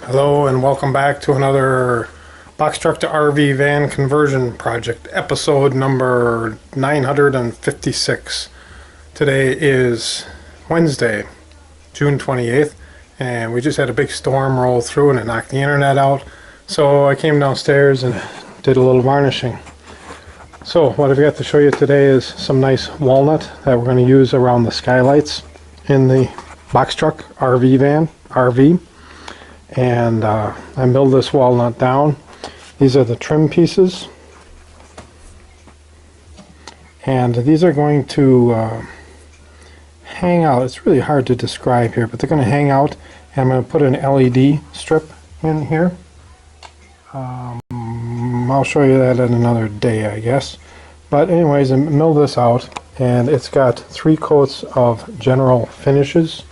Hello and welcome back to another box truck to RV van conversion project, episode number 956. Today is Wednesday, June 28th, and we just had a big storm roll through and it knocked the internet out. So I came downstairs and did a little varnishing. So what I've got to show you today is some nice walnut that we're going to use around the skylights in the box truck RV. And I milled this walnut down. These are the trim pieces, and these are going to hang out. It's really hard to describe here, but they're going to hang out, and I'm going to put an LED strip in here. I'll show you that in another day, I guess. But anyways, I milled this out, and it's got 3 coats of general finishes.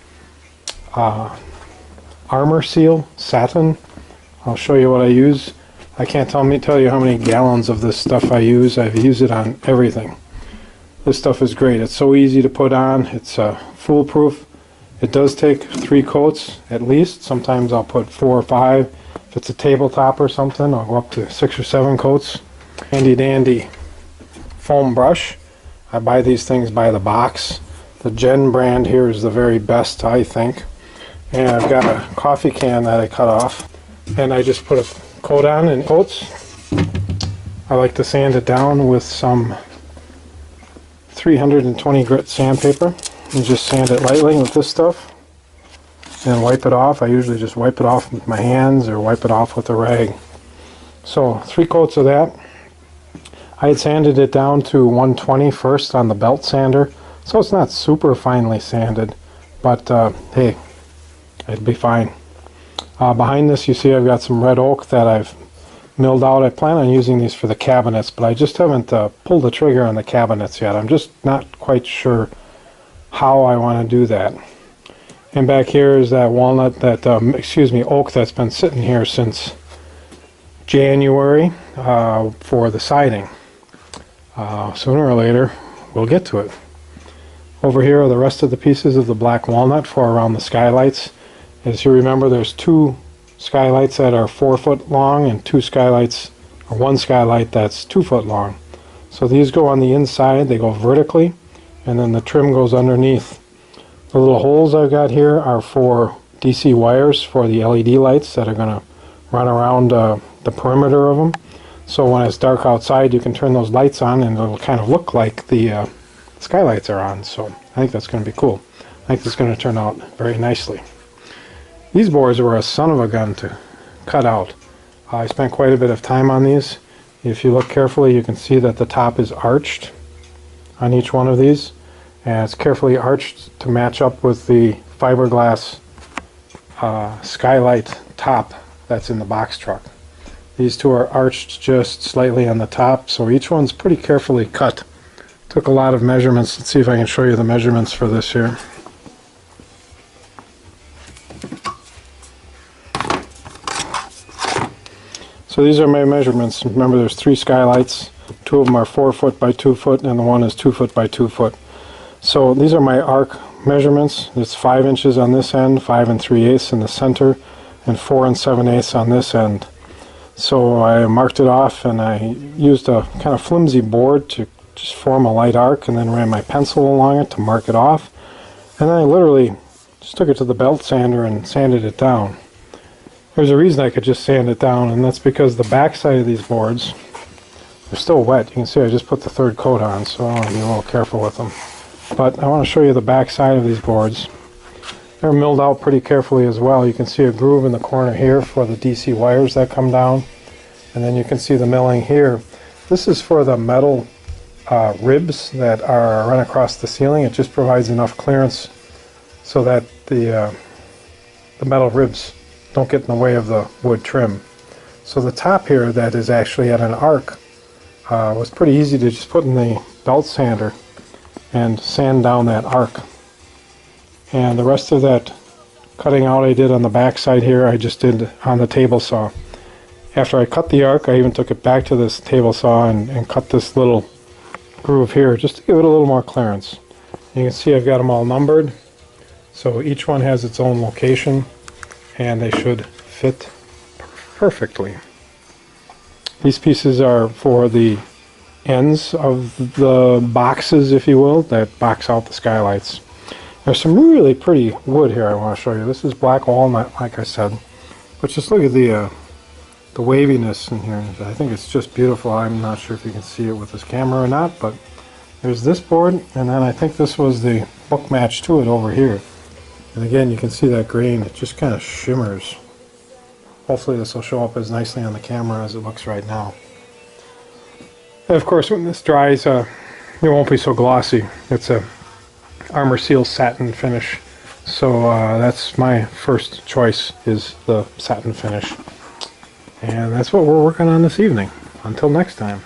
Armor seal, satin. I'll show you what I use. I can't tell you how many gallons of this stuff I use. I've used it on everything. This stuff is great. It's so easy to put on. It's foolproof. It does take 3 coats at least. Sometimes I'll put 4 or 5. If it's a tabletop or something, I'll go up to 6 or 7 coats. Handy dandy foam brush. I buy these things by the box. The Gen brand here is the very best, I think. And I've got a coffee can that I cut off, and I just put a coat on in coats. I like to sand it down with some 320 grit sandpaper and just sand it lightly with this stuff and wipe it off. I usually just wipe it off with my hands or wipe it off with a rag. So 3 coats of that. I had sanded it down to 120 first on the belt sander, so it's not super finely sanded, but hey, it'd be fine. Behind this you see I've got some red oak that I've milled out. I plan on using these for the cabinets, but I just haven't pulled the trigger on the cabinets yet. I'm just not quite sure how I want to do that. And back here is that walnut, oak that's been sitting here since January for the siding. Sooner or later we'll get to it. Over here are the rest of the pieces of the black walnut for around the skylights. As you remember, there's 2 skylights that are 4 foot long and 2 skylights, or 1 skylight that's 2 foot long. So these go on the inside, they go vertically, and then the trim goes underneath. The little holes I've got here are for DC wires for the LED lights that are going to run around the perimeter of them. So when it's dark outside, you can turn those lights on and it'll kind of look like the skylights are on. So I think that's going to be cool. I think it's going to turn out very nicely. These boards were a son of a gun to cut out. I spent quite a bit of time on these. If you look carefully, you can see that the top is arched on each one of these, and it's carefully arched to match up with the fiberglass skylight top that's in the box truck. These 2 are arched just slightly on the top, so each one's pretty carefully cut. Took a lot of measurements. Let's see if I can show you the measurements for this here. So these are my measurements. Remember, there's 3 skylights. 2 of them are 4 foot by 2 foot, and the one is 2 foot by 2 foot. So these are my arc measurements. It's 5 inches on this end, 5 3/8 in the center, and 4 7/8 on this end. So I marked it off, and I used a kind of flimsy board to just form a light arc, and then ran my pencil along it to mark it off. And then I literally just took it to the belt sander and sanded it down. There's a reason I could just sand it down, and that's because the back side of these boards are still wet. You can see I just put the 3rd coat on, so I want to be a little careful with them. But I want to show you the back side of these boards. They're milled out pretty carefully as well. You can see a groove in the corner here for the DC wires that come down, and then you can see the milling here. This is for the metal ribs that are run across the ceiling. It just provides enough clearance so that the metal ribs don't get in the way of the wood trim. So the top here that is actually at an arc was pretty easy to just put in the belt sander and sand down that arc. And the rest of that cutting out I did on the back side here, I just did on the table saw. After I cut the arc, I even took it back to this table saw and cut this little groove here just to give it a little more clearance. You can see I've got them all numbered, so each one has its own location and they should fit perfectly. These pieces are for the ends of the boxes, if you will, that box out the skylights. There's some really pretty wood here I want to show you. This is black walnut, like I said. But just look at the waviness in here. I think it's just beautiful. I'm not sure if you can see it with this camera or not, but there's this board, and then I think this was the book match to it over here. And again, you can see that grain. It just kind of shimmers. Hopefully this will show up as nicely on the camera as it looks right now. And of course, when this dries, it won't be so glossy. It's a armor seal satin finish. So that's my first choice, is the satin finish. And that's what we're working on this evening. Until next time.